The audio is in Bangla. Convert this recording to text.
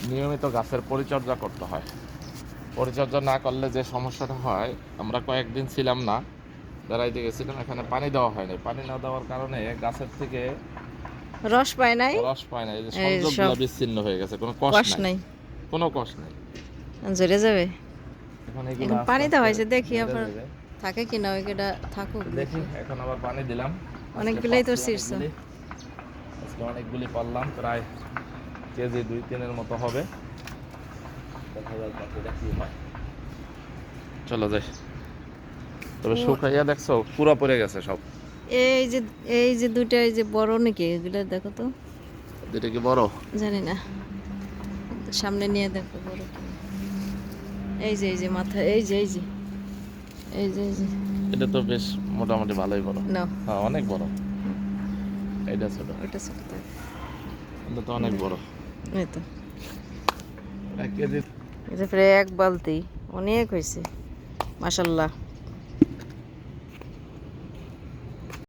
নিয়মিত গাছের পরিচর্যা করতে হয়। পরিচর্যা না করলে যে সমস্যাটা হয়, আমরা কয়েকদিন ছিলাম না, বেড়াইতে গেছিলাম, এখানে পানি দেওয়া হয়নি। পানি না দেওয়ার কারণে গাছের থেকে রস পায় নাই, রস পায় না, এই যে এই সংযোগগুলো সব বিচ্ছিন্ন হয়ে গেছে, কোনো কষ কষ নাই, নাই, কোনো কষ নাই। ঝরে যাবে। এখন এগুলো এখন আস্তে পানি দেওয়া আস্তে হয়েছে, দেখি মরে আবার যাবে। থাকে কিনা, ওইটা থাকুক দেখি দেখি। এখন আবার পানি দিলাম। অনেকগুলাই তো ছিড়ছ। আজকে অনেকগুলি পারলাম, প্রায় কেজি 2-3-এর মতো হবে। দেখা যাক বাকিটা কি হয়। চলো যাই। তবে শুকাইয়া দেখছো পুরো পড়ে গেছে সব। এই যে এই যে দুইটা, এই যে বড় নাকি এগুলা, দেখো তো। দুটো কি বড়? জানি না, সামনে নিয়ে দেখো বড় কিনা। এই যে মাথা, এই যে এই যে এটা তো বেশ মোটামুটি ভালোই বড়। নাও। হ্যাঁ, অনেক বড়। এটা ছোট, ওটা ছোট থাক। এটা তো অনেক বড়। এই তো 1 কেজি। এটা প্রায় 1 বালতি, অনেক হয়েছে মাশাল্লাহ।